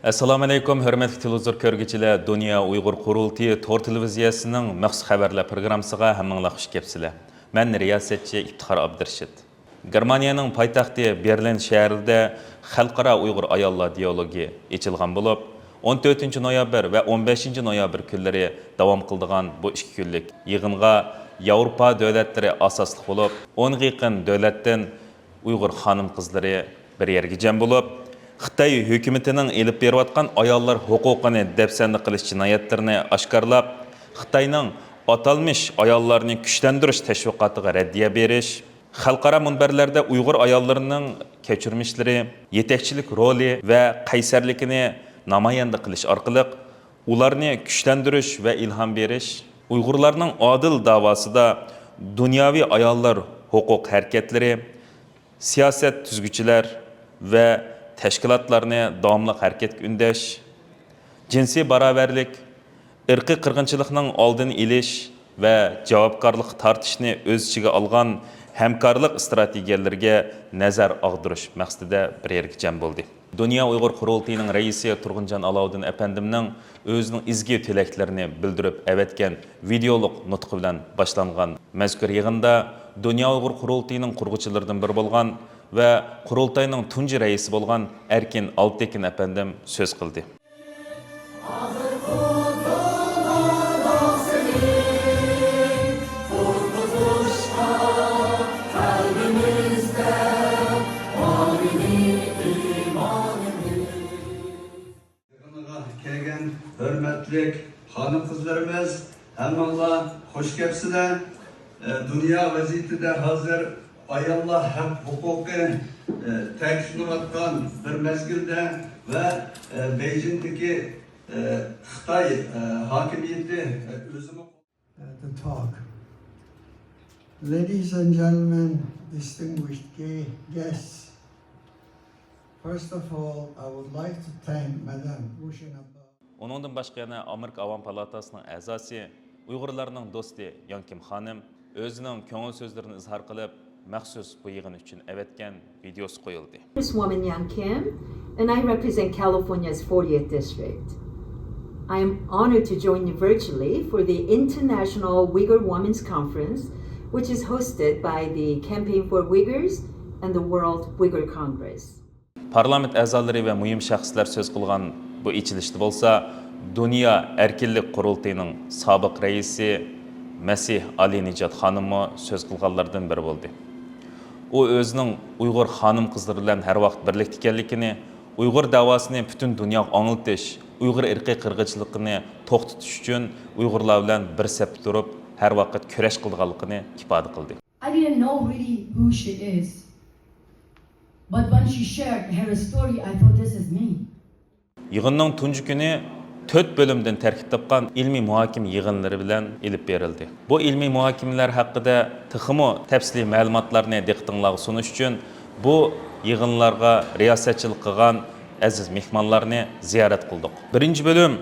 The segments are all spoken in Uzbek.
Assalomu alaykum, hurmatli televizor ko'rguvchilar. Dunyo Uyg'ur qurultiyi tor televiziyasining maxsus xabarlar programmasiga hammanglar xush kelibsizlar. Men riyosatchi Iftixor Abdurashid. Germaniyaning poytaxti Berlin shahrida Xalqaro Uyg'ur ayollar dialogi ochilgan bo'lib, 14 noyabr va 15 noyabr kunlari davom qiladigan bu 2 kunlik yig'inga Yevropa davlatlari asosli bo'lib, 10 ga yaqin davlatdan Uyg'ur xonim-qizlari bir yerga jam bo'lib, Xitoy hukumatining elib berayotgan ayollar huquqini dafsanda qilish jinoyatlarini oshkorlab, Xitoyning atalmish ayollarni kuchlantirish tashviqotiga raddiya berish, xalqaro munbarlarda Uyg'ur ayollarining kechirmishlari, yetakchilik roli va qaysarligini namoyon qilish orqali ularni kuchlantirish va ilhom berish, Uyg'urlarning odil davosida dunyoviy ayollar huquq harakatlari, siyosat tuzguchilar va tashkilotlarni davomli harakatga undash, jinsiy barobarlik, irqiy qirg'inchilikning oldini olish va javobgarlik tortishni o'z ichiga olgan hamkorlik strategiyalariga nazar og'dirish maqsadida bir yerga jam bo'ldi. Dunyo Uyg'ur qurultiyining raisi Turg'unjon Alovuddin apandimning o'zining izgi tilaklarini bildirib avatgan videoluk nutqi bilan boshlangan mazkur yig'inda Dunyo Uyg'ur qurultiyining qurg'uvchilaridan biri bo'lgan va qurultayning tunji raisi bo'lgan Erkin Altekin apandim so'z qildi. Kelgan hurmatli xonim-qizlarimiz, hammanglar xush kelibsizlar. Dunyo vaziyatida hozir ayollar haq huquqi ta'kidlanayotgan bir mezgilda va Beijingdagi Xitoy hokimiyati o'zini the talk. Ladies and gentlemen, distinguished guests, first of all, I would like to thank Madame Ushinaba. Onundan başqa yana Amerika Avam Palatasining a'zosi, Uyg'urlarning do'sti Yankim xonim o'zining ko'ngil so'zlarini izhor qilib, maxsus bu yig'in uchun avatgan videosi qo'yildi. Woman Yang Kim, and I represent California's 40th district. I am honored to join you virtually for the International Uyghur Women's Conference, which is hosted by the Campaign for Uyghurs and the World Uyghur Congress. Parlament a'zolari va muhim shaxslar so'z qilgan bu ichilishda bo'lsa, Dunyo erkinlik qurultiyining sobiq raisi Masih Ali Nijat xonimi so'z qilganlardan biri bo'ldi. U o'zining Uyg'ur xonim-qizlar bilan har vaqt birlikda ekanligini, Uyg'ur davosini butun dunyoga anglatish, Uyg'ur irqiy qirg'inchiligini to'xtatish uchun Uyg'urlar bilan bir safda turib, har vaqt kurash qilganligini ifoda qildi. I didn't know really who she is. But when she shared her story, I thought this is me. Yig'inning tunji kuni 4 bölümden tarkib topgan ilmiy muhokama yig'inlari bilan ilib berildi. Bu ilmiy muhokamalar haqida texmo tafsiliy ma'lumotlarni diqqatingizga sunish uchun bu yig'inlarga riyosatchilik qilgan aziz mehmonlarni ziyorat qildik. Birinchi bölüm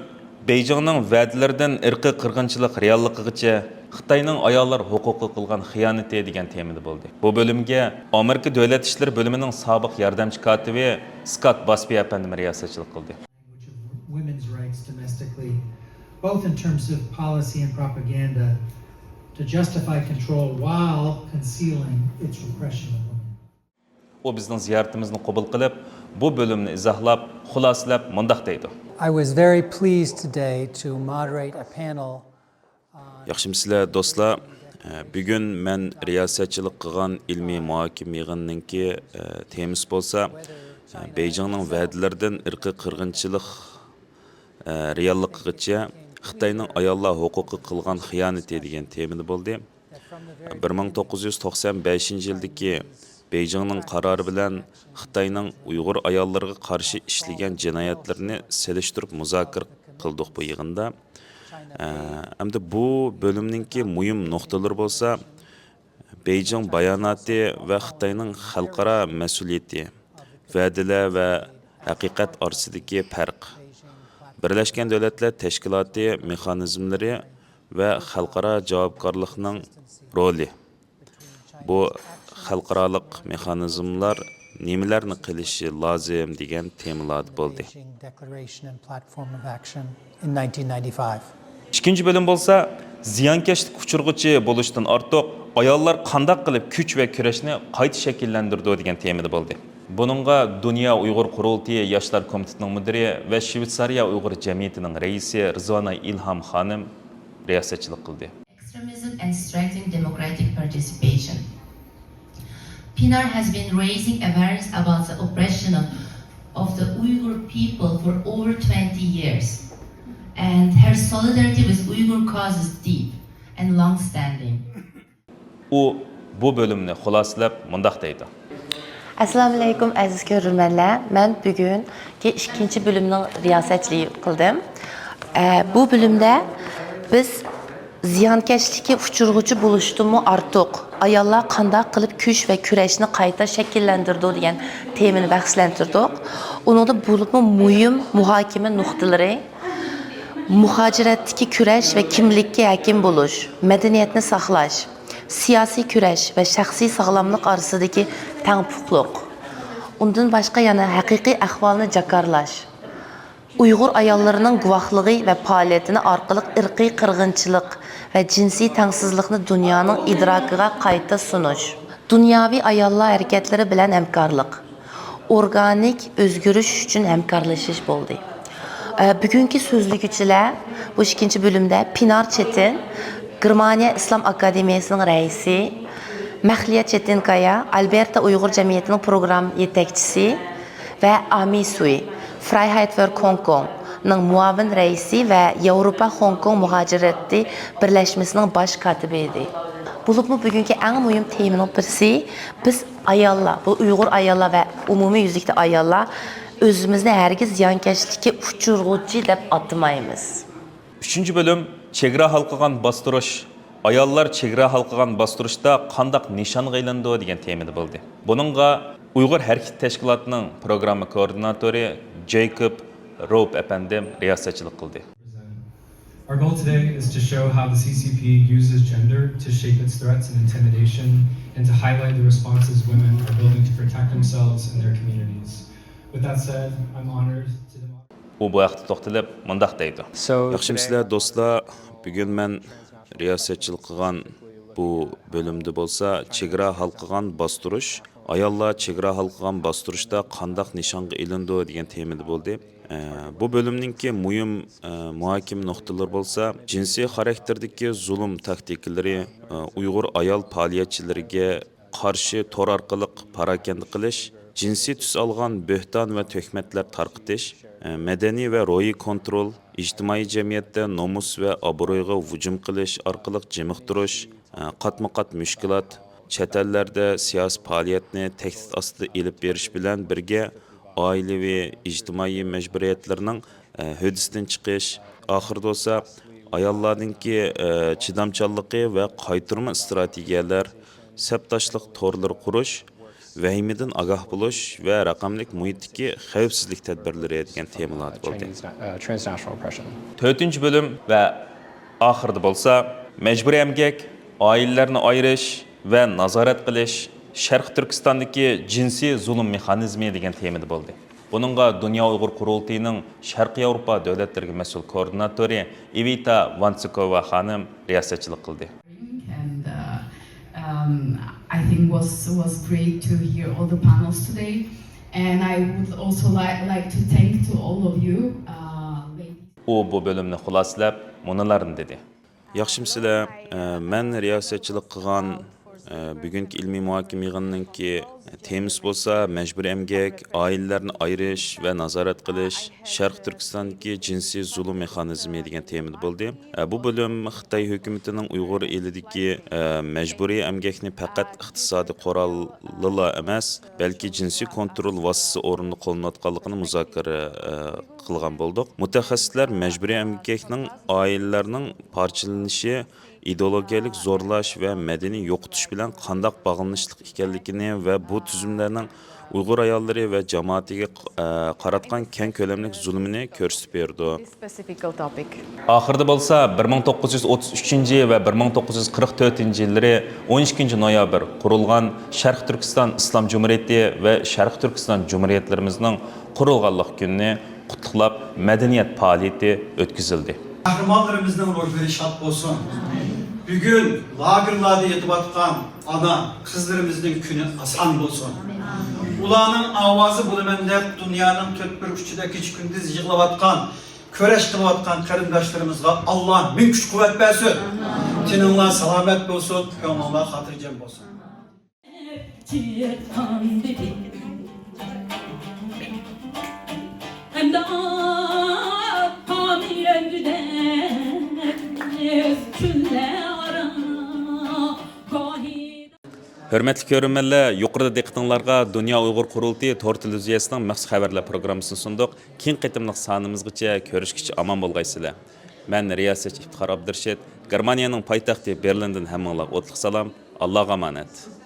Beijingning va'dalaridan irqiy qirg'inchilik realligigacha Xitoyning ayollar huquqi qilgan xiyonati degan temada bo'ldi. Bu bölümge Amerika Davlat ishlari bo'limining sobiq yordamchi kotibi Scott Basby apandim riyosatchilik qildi. Women's rights domestically, both in terms of policy and propaganda, to justify control while concealing its repression of women. O bizning ziyoratimizni qabul qilib, bu bölümni izohlab, xulosalab mundaq deydi. I was very pleased today to moderate a panel. Yaxshimsizlar do'stlar, bugun men riyosatchilik qilgan ilmiy muhokama yig'inininki temasi bo'lsa, Beijingning va'dalaridan irqiy qirg'inchilik realligigacha Xitoyning ayollar huquqi qilgan xiyonati degan temada bo'ldi. 1995-yildagi Beijingning qarori bilan Xitoyning Uyg'ur ayollariga qarshi ishlagan jinoyatlarini selishtirib muzokara qildik bu yig'inda. Hamda bu bölümninki muhim nuqtalari bo'lsa, Beijing bayonoti va Xitoyning xalqaro mas'uliyati, va'dalar va haqiqat orasidagi farq, Birlashgan Davlatlar Tashkiloti mexanizmlari va xalqaro javobgarlikning roli. Bu xalqarалық mexanizmlar nimalarni qilishi lozim degan temalar bo'ldi. Declaration and Platform of Action in 1995. İkinci bölüm bolsa, ziyankeşlik uçurğuchi bo'lishdan ortiq ayollar qanday qilib kuch va kurashni qayta shakllantirdi degan temada bo'ldi. Buningga Dunyo Uyg'ur Qurultiyi Yoshlar Komitetining mudiri va Shveysariya Uyg'ur jamiyatining raisi Rizvona Ilham xonim riyosatchilik qildi. Extremism and strengthening democratic participation. PNR has been raising awareness about the oppression of the Uyghur people for over 20 years. And her solidarity with Uyghur cause is deep and long-standing. U bu bölümni xulasalab mundaq deydi. Assalamu alaykum aziz ko'ruvchilar. Men bugun ikkinchi bo'limning riyosatchiligi qildim. Bu bo'limda biz ziyonkashlikka uchirg'uchi bo'lishdimi ortiq ayollar qanday qilib kuch va kurashni qayta shakllantirdi degan temani bahslantirdik. Uningda bo'libmi muhim muhokama nuqtalari muhojiratdagi kurash va kimlikka hakim bo'lish, madaniyatni saqlash, siyosiy kurash va shaxsiy sog'lomlik orasidagi tangpuqliq. Undan boshqa yana haqiqiy ahvolni jakarlash. Uyg'ur ayollarining guvohligi va faoliyatini orqali irqiy qirg'inchilik va jinsiy tengsizlikni dunyoning idrokiga qayta sunish. Dunyoviy ayollar harakatlari bilan hamkorlik. Organik o'zgarish uchun hamkorlashish bo'ldi. Bugungi so'zlikchilar bu ikkinchi bo'limda Pinar Chetin, Germaniya Islom Akademiyasining raisi, Mahliya Chetinkaya, Alberta Uyg'ur jamiyatining program yetakchisi va Ami Sui, Freiheit für Hong Kong ning muavin raisi va Yevropa Hong Kong muhojirati birlashmasining bosh kotibi edi. Bo'libmi bugungi eng muhim temaning birisi biz ayollar, bu Uyg'ur ayollar va umumiy yuzlikda ayollar özümüzni hergiz ziyonkashlikka uchirg'uchi deb atmaymiz. 3-bölüm chegara halqigan bostirish, ayollar chegara halqigan bostirishda qandaq nishonga aylandi degan temada bo'ldi. Buningga Uyg'ur harkat tashkilotining programma koordinatori Jacob Rope apandim riyosatchilik qildi. Our goal today is to show how the CCP uses gender to shape its threats and intimidation and to highlight the responses women are building to protect themselves and their communities. With that said, I'm honored to U bu vaqtda to'xtalib mundaq deydi. Yaxshimsizlar do'stlar, bugun men riyosatchilik qilgan bu bo'limda bo'lsa, chegara halqigan bostirish, ayollar chegara halqigan bostirishda qandaq nishonga ilindi degan temada bo'ldi. Bu bölümninki muhim muhokama nuqtalari bo'lsa, jinsiy xarakterdagi zulm taktikalari, Uyg'ur ayol faoliyatchilariga qarshi tor orqali parakanda qilish, jinsiy tus olgan bo'hton va tuhmatlar tarqitish, madaniy va ro'yi kontrol, ijtimoiy jamiyatda nomus va obro'yga hujum qilish orqali jimiqtirish, qatma-qat mushkulot, chet ellarda siyosiy faoliyatni tahdid ostida elib berish bilan birga oilaviy ijtimoiy majburiyatlarning hudisidan chiqish, oxirida bo'lsa ayollarningki chidamchanligi va qaytarma strategiyalar, sabtashlik to'rlari qurish, vahimadan ogoh bo'lish va raqamlik muhitdagi xavfsizlik tadbirlari degan temalar bo'ldi. 4-bölüm va oxirida bo'lsa majburiy emgak, oilalarni ayirish va nazorat qilish, Sharq Turkistondagi jinsiy zulm mexanizmi degan temada bo'ldi. Buningga Dunyo Uyg'ur Qurultiyining Sharqiy Yevropa davlatlariga mas'ul koordinatori Evita Vansikova xonim riyosatchilik qildi. And I think was great to hear all the panels today. And I would also like to thank to all of you. U bu bo'limni xulosalab munolarni dedi. Yaxshimsizlar, men riyosatchilik qilgan bugungi ilmiy muhokama yig'inininki temasi bo'lsa majburiy emgak, oilalarni ayirish va nazorat qilish, Sharq Turkistondagi jinsiy zulm mexanizmi degan temada bo'ldi. Bu bo'lim Xitoy hukumatining Uyg'ur elidagi majburiy emgakni faqat iqtisodiy qurollar emas, balki jinsiy kontrol vositasi o'rnida qo'llanayotganligini muzokara qilgan bo'ldik. Mutaxassislar majburiy emgakning oilalarning parchalanishi ideologiyalik zo'rlash va madaniy yo'qotish bilan qandoq bog'lanishliq ekanligini va bu tuzumlarning Uyg'ur ayollari va jamoatiga qaratgan keng ko'lamli zulmini ko'rsatib berdi. Oxirida bo'lsa 1933 va 1944-yillari 12 noyabr qurilgan Sharq Turkiston Islom Jumhuriyati va Sharq Turkiston Jumhuriyatlarimizning qurilganlik kunini qutlab madaniyat faoliyati o'tkazildi. Kahramanlarımızın ruhları şad olsun. Bugün lagerlarda yatıbatkan ana kızlarımızın günü asan olsun. Ulanın avazı bulunmanda dünyanın dört bir uçudaki hiç gündüz yığılavatkan, köreş kılavatkan karındaşlarımızga Allah bin güç kuvvet versin. Tinanlar selamet olsun, gönlünler hatırcam olsun. Hörmətli görünmənlər, yuqarıda diqqətinizlərə Dünya Uyğur Qurultayı Tor televiziyasının məxsus xəbərlər proqramısını sunduq. Kin qitimliq sanımızgacha görüşkiçi aman bolğaysızlar. Mən riyasətçi İftixar Abdurşid, Germaniyanın paytaxtı Berlindan hammalarga o'tliq salom. Allohga omonat.